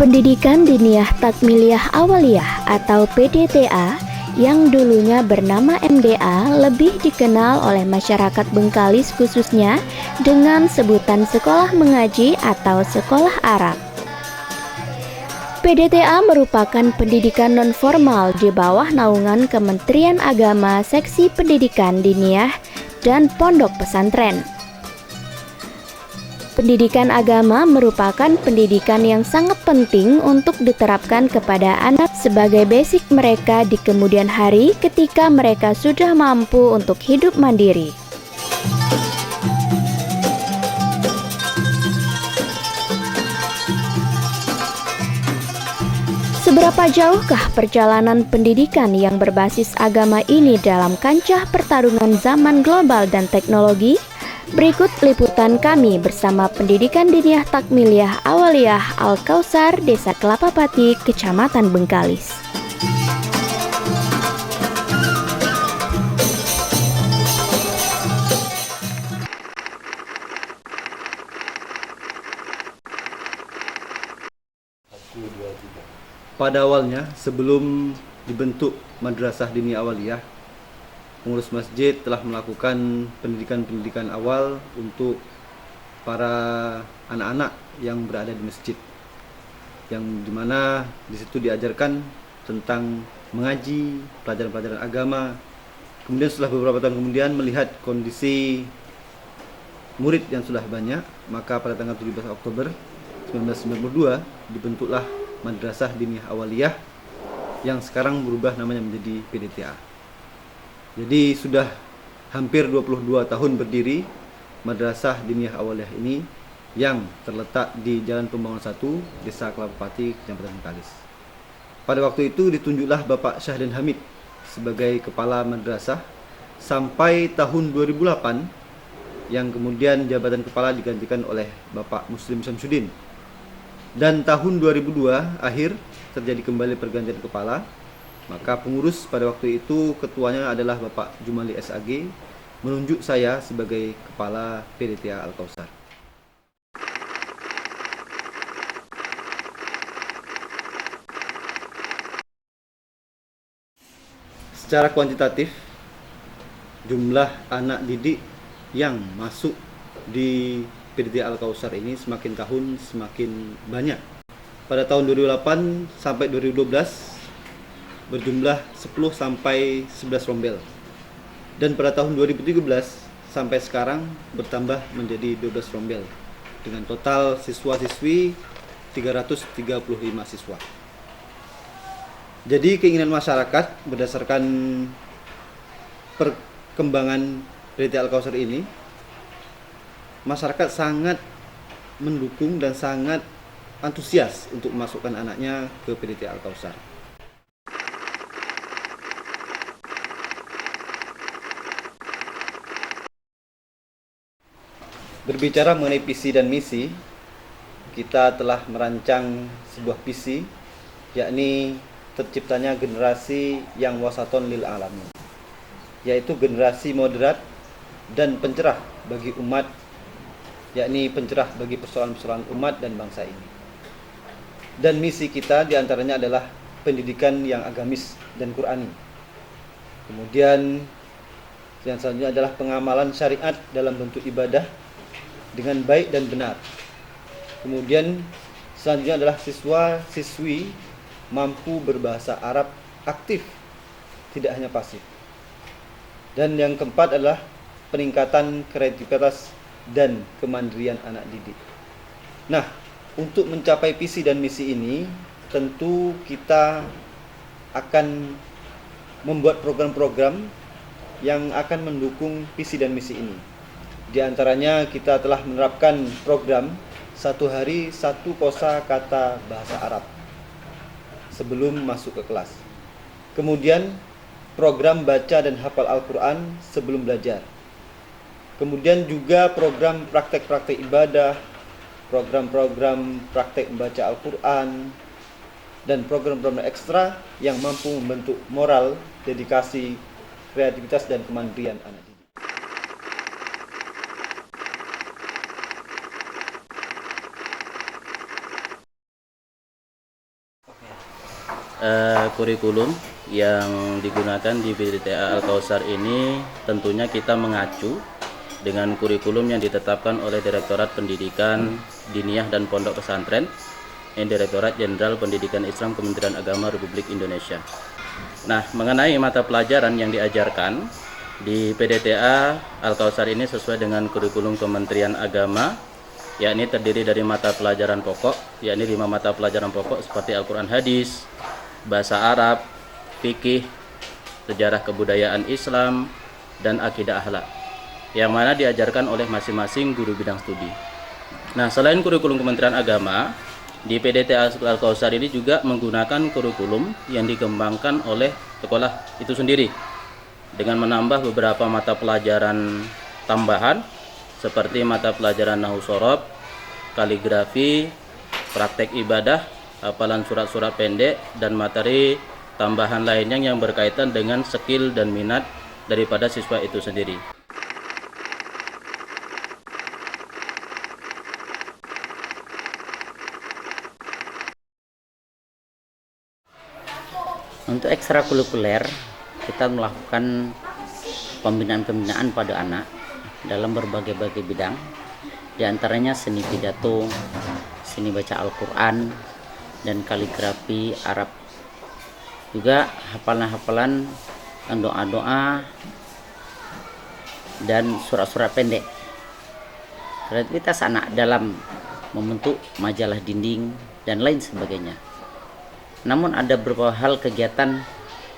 Pendidikan Diniyah Takmiliyah Awaliyah atau PDTA yang dulunya bernama MDA lebih dikenal oleh masyarakat Bengkalis khususnya dengan sebutan sekolah mengaji atau sekolah Arab. PDTA merupakan pendidikan nonformal di bawah naungan Kementerian Agama Seksi Pendidikan Diniyah dan Pondok Pesantren. Pendidikan agama merupakan pendidikan yang sangat penting untuk diterapkan kepada anak sebagai basic mereka di kemudian hari ketika mereka sudah mampu untuk hidup mandiri. Seberapa jauhkah perjalanan pendidikan yang berbasis agama ini dalam kancah pertarungan zaman global dan teknologi? Berikut liputan kami bersama Pendidikan Diniyah Takmiliyah Awaliyah Al-Kausar, Desa Kelapa Pati, Kecamatan Bengkalis. Pada awalnya, sebelum dibentuk Madrasah Diniyah Awaliyah, pengurus masjid telah melakukan pendidikan-pendidikan awal untuk para anak-anak yang berada di masjid, yang dimana di situ diajarkan tentang mengaji, pelajaran-pelajaran agama. Kemudian setelah beberapa tahun kemudian melihat kondisi murid yang sudah banyak, maka pada tanggal 17 Oktober 1992 dibentuklah Madrasah Diniyah Awaliyah yang sekarang berubah namanya menjadi PDTA. Jadi sudah hampir 22 tahun berdiri Madrasah Diniyah Awaliyah ini yang terletak di Jalan Pembangunan 1, Desa Kelapa Pati, Kecamatan Bengkalis. Pada waktu itu ditunjuklah Bapak Syahdan Hamid sebagai kepala madrasah sampai tahun 2008 yang kemudian jabatan kepala digantikan oleh Bapak Muslim Syamsuddin. Dan tahun 2002 akhir terjadi kembali pergantian kepala. Maka pengurus pada waktu itu ketuanya adalah Bapak Jumali SAG menunjuk saya sebagai kepala PDTA Al-Kausar. Secara kuantitatif, jumlah anak didik yang masuk di PDTA Al-Kausar ini semakin tahun semakin banyak. Pada tahun 2008 sampai 2012 berjumlah 10 sampai 11 rombel. Dan pada tahun 2013 sampai sekarang bertambah menjadi 12 rombel dengan total siswa-siswi 335 siswa. Jadi keinginan masyarakat berdasarkan perkembangan PDTA Al-Kausar ini, masyarakat sangat mendukung dan sangat antusias untuk memasukkan anaknya ke PDTA Al-Kausar. Berbicara mengenai visi dan misi, kita telah merancang sebuah visi, yakni terciptanya generasi yang wasaton lil alamin, yaitu generasi moderat dan pencerah bagi umat, yakni pencerah bagi persoalan-persoalan umat dan bangsa ini. Dan misi kita diantaranya adalah pendidikan yang agamis dan Qur'ani. Kemudian yang selanjutnya adalah pengamalan syariat dalam bentuk ibadah dengan baik dan benar. Kemudian selanjutnya adalah siswa-siswi mampu berbahasa Arab aktif, tidak hanya pasif. Dan yang keempat adalah peningkatan kreativitas dan kemandirian anak didik. Nah, untuk mencapai visi dan misi ini, tentu kita akan membuat program-program yang akan mendukung visi dan misi ini. Di antaranya kita telah menerapkan program 1 hari 1 kosakata bahasa Arab sebelum masuk ke kelas. Kemudian program baca dan hafal Al-Quran sebelum belajar. Kemudian juga program praktek-praktek ibadah, program-program praktek membaca Al-Quran, dan program-program ekstra yang mampu membentuk moral, dedikasi, kreativitas, dan kemandirian anak didik. kurikulum yang digunakan di PDTA Al-Kausar ini tentunya kita mengacu dengan kurikulum yang ditetapkan oleh Direktorat Pendidikan Diniyah dan Pondok Pesantren, Direktorat Jenderal Pendidikan Islam Kementerian Agama Republik Indonesia. Nah, mengenai mata pelajaran yang diajarkan di PDTA Al-Kausar ini sesuai dengan kurikulum Kementerian Agama, yakni terdiri dari mata pelajaran pokok, yakni 5 mata pelajaran pokok seperti Al-Quran Hadis, Bahasa Arab, Fikih, Sejarah Kebudayaan Islam, dan Akidah Akhlak, yang mana diajarkan oleh masing-masing guru bidang studi. Nah, selain kurikulum Kementerian Agama, di PDTA Al-Kausar ini juga menggunakan kurikulum yang dikembangkan oleh sekolah itu sendiri dengan menambah beberapa mata pelajaran tambahan seperti mata pelajaran Nahwu Shorof, kaligrafi, praktek ibadah, hafalan surat-surat pendek, dan materi tambahan lainnya yang berkaitan dengan skill dan minat daripada siswa itu sendiri. Untuk ekstrakurikuler, kita melakukan pembinaan-pembinaan pada anak dalam berbagai-bagai bidang, di antaranya seni pidato, seni baca Al-Quran, dan kaligrafi Arab. Juga hafalan-hafalan doa-doa dan surat-surat pendek. Kreativitas anak dalam membentuk majalah dinding dan lain sebagainya. Namun ada beberapa hal kegiatan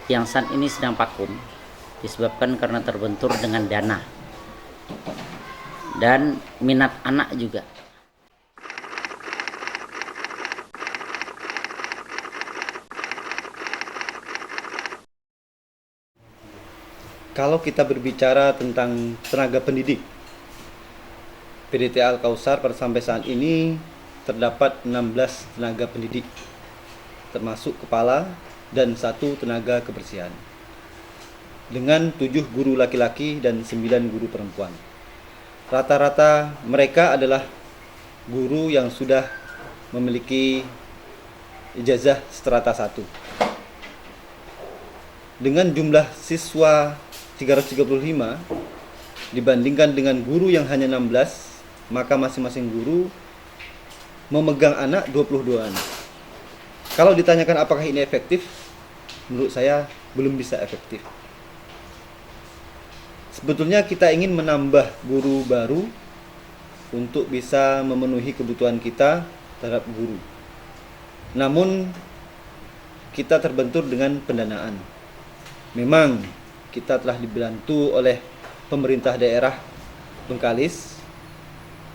yang saat ini sedang vakum disebabkan karena terbentur dengan dana dan minat anak juga. Kalau kita berbicara tentang tenaga pendidik, PDTA Al-Kausar pada sampai saat ini terdapat 16 tenaga pendidik, termasuk kepala dan 1 tenaga kebersihan, dengan 7 guru laki-laki dan 9 guru perempuan. Rata-rata mereka adalah guru yang sudah memiliki ijazah strata 1. Dengan jumlah siswa 335 dibandingkan dengan guru yang hanya 16, maka masing-masing guru memegang anak 22 anak. Kalau ditanyakan apakah ini efektif, menurut saya belum bisa efektif. Sebetulnya kita ingin menambah guru baru untuk bisa memenuhi kebutuhan kita terhadap guru. Namun kita terbentur dengan pendanaan. Memang kita telah dibantu oleh pemerintah daerah Bengkalis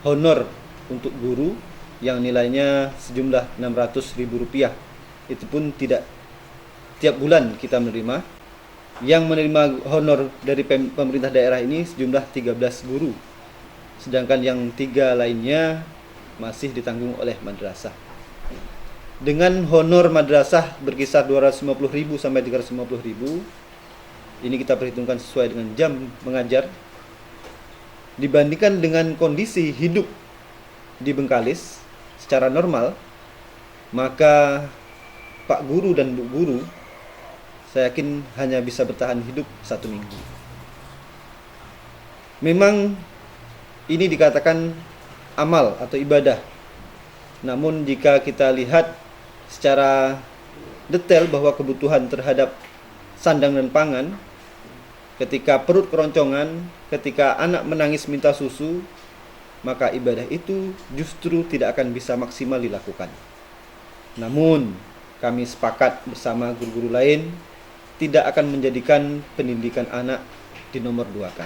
honor untuk guru yang nilainya sejumlah Rp600.000. Itu pun tidak tiap bulan kita menerima. Yang menerima honor dari pemerintah daerah ini sejumlah 13 guru, sedangkan yang 3 lainnya masih ditanggung oleh madrasah. Dengan honor madrasah berkisar 250.000 sampai 350.000, ini kita perhitungkan sesuai dengan jam mengajar, dibandingkan dengan kondisi hidup di Bengkalis secara normal, maka Pak Guru dan Bu Guru saya yakin hanya bisa bertahan hidup 1 minggu. Memang ini dikatakan amal atau ibadah. Namun jika kita lihat secara detail bahwa kebutuhan terhadap sandang dan pangan, ketika perut keroncongan, ketika anak menangis minta susu, maka ibadah itu justru tidak akan bisa maksimal dilakukan. Namun kami sepakat bersama guru-guru lain tidak akan menjadikan pendidikan anak dinomor 2-kan.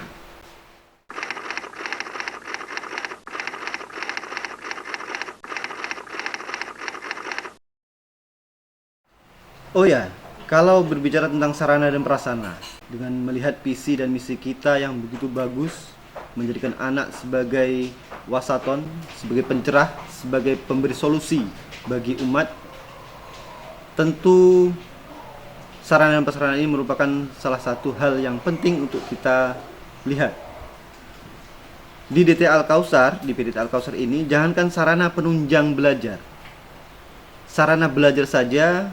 Oh ya, kalau berbicara tentang sarana dan prasarana, dengan melihat visi dan misi kita yang begitu bagus, menjadikan anak sebagai wasaton, sebagai pencerah, sebagai pemberi solusi bagi umat, tentu sarana dan prasarana ini merupakan salah satu hal yang penting untuk kita lihat. Di DTA Al-Kausar, di PDTA Al-Kausar ini, jangankan sarana penunjang belajar, sarana belajar saja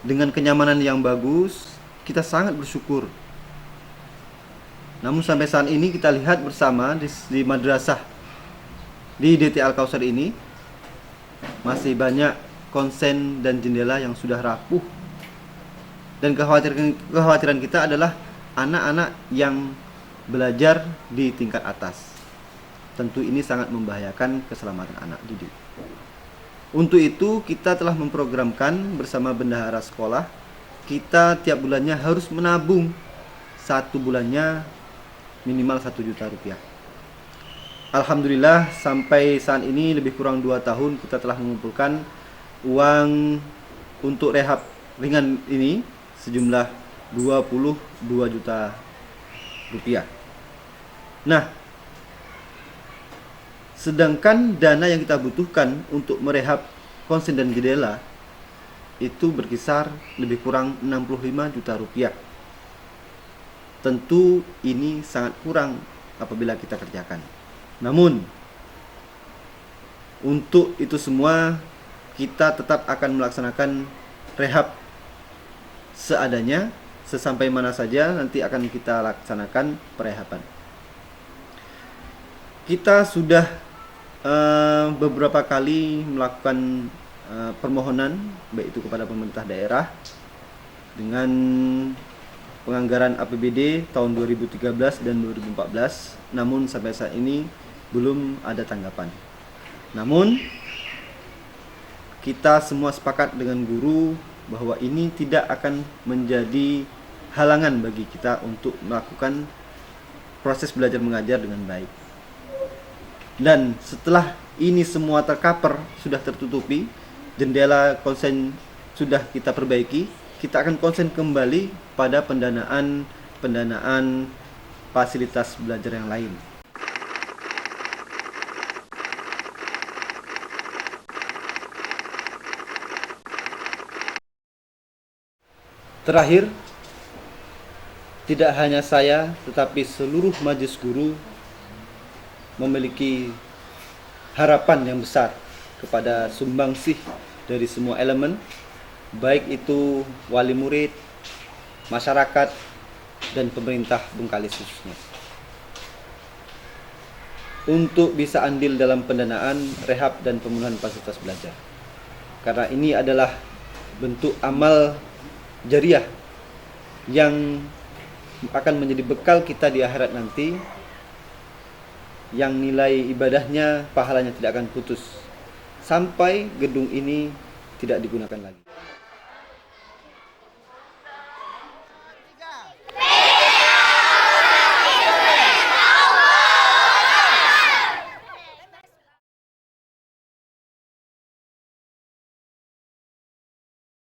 dengan kenyamanan yang bagus, kita sangat bersyukur. Namun sampai saat ini kita lihat bersama di madrasah di DT Al-Kautsar ini masih banyak konsen dan jendela yang sudah rapuh. Dan kekhawatiran kita adalah anak-anak yang belajar di tingkat atas. Tentu ini sangat membahayakan keselamatan anak didik. Untuk itu kita telah memprogramkan bersama bendahara sekolah, kita tiap bulannya harus menabung 1 bulannya minimal 1 juta rupiah. Alhamdulillah sampai saat ini lebih kurang 2 tahun kita telah mengumpulkan uang untuk rehab ringan ini sejumlah 22 juta rupiah. Nah, sedangkan dana yang kita butuhkan untuk merehab konsen dan jendela itu berkisar lebih kurang 65 juta rupiah. Tentu ini sangat kurang apabila kita kerjakan. Namun, untuk itu semua kita tetap akan melaksanakan rehab seadanya, sesampai mana saja nanti akan kita laksanakan perehaban. Kita sudah beberapa kali melakukan permohonan baik itu kepada pemerintah daerah dengan penganggaran APBD tahun 2013 dan 2014, namun sampai saat ini belum ada tanggapan. Namun kita semua sepakat dengan guru bahwa ini tidak akan menjadi halangan bagi kita untuk melakukan proses belajar mengajar dengan baik. Dan setelah ini semua tercover, sudah tertutupi, jendela konsen sudah kita perbaiki, kita akan konsen kembali pada pendanaan fasilitas belajar yang lain. Terakhir, tidak hanya saya tetapi seluruh majelis guru memiliki harapan yang besar kepada sumbangsih dari semua elemen, baik itu wali murid, masyarakat, dan pemerintah Bengkalis khususnya, untuk bisa andil dalam pendanaan rehab dan pemenuhan fasilitas belajar. Karena ini adalah bentuk amal jariah yang akan menjadi bekal kita di akhirat nanti, yang nilai ibadahnya, pahalanya tidak akan putus sampai gedung ini tidak digunakan lagi.